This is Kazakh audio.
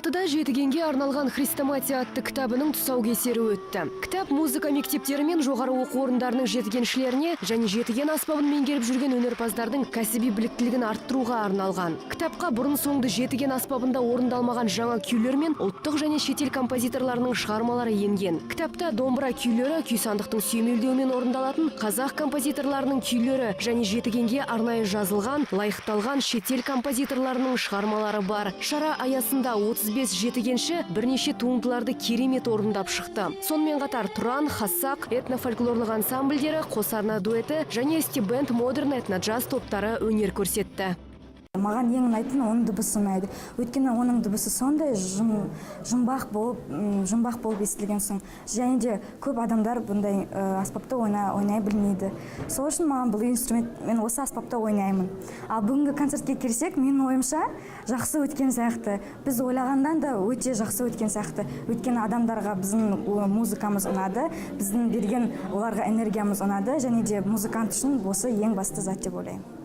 Алматыда жетігенге арналған Хрестоматия атты кітабының тұсаукесері өтті. Кітап музыка мектептері мен жоғары оқу орындарының жетігеншілеріне және жетіген аспабын меңгеріп жүрген өнерпаздардың кәсіби біліктілігін арттыруға арналған. Кітапқа бұрын соңды жетіген аспабында орындалмаған жаңа күйлер мен ұлттық және шетел композиторларының шығармалары енген. Кітапта домбыра күйлері, күй сандықтың сүйемелдеуімен орындалатын қазақ композиторларының күйлері және жетігенге арнайы жазылған, лайықталған шетел композиторларының шығармалары бар. Шара аясында 35 жетігенші бірнеше туындыларды керемет орындап шықты. Сонымен қатар Тұран, Хасақ, этнофольклорлық ансамбльдері, Қосарна дуэті және Стибенд модерн этно-джаз топтары өнер көрсетті. Маған ең ұнайтын оның дыбысы ұнайды. Өйткені оның дыбысы сондай жұмбақ болып естілген соң. Және де көп адамдар бұндай аспапта ойнай білмейді. Сол үшін маған бұл инструмент, мен осы аспапта ойнаймын. Ал бүгінгі концертке келсек, менің ойымша жақсы өткен сияқты. Біз ойлағандан да өте жақсы өткен сияқты. Өйткені адамдарға біздің музыкамыз ұнады, біздің берген оларға энергиямыз ұнады, және де музыкант үшін осы ең басты зат деп ойлаймын.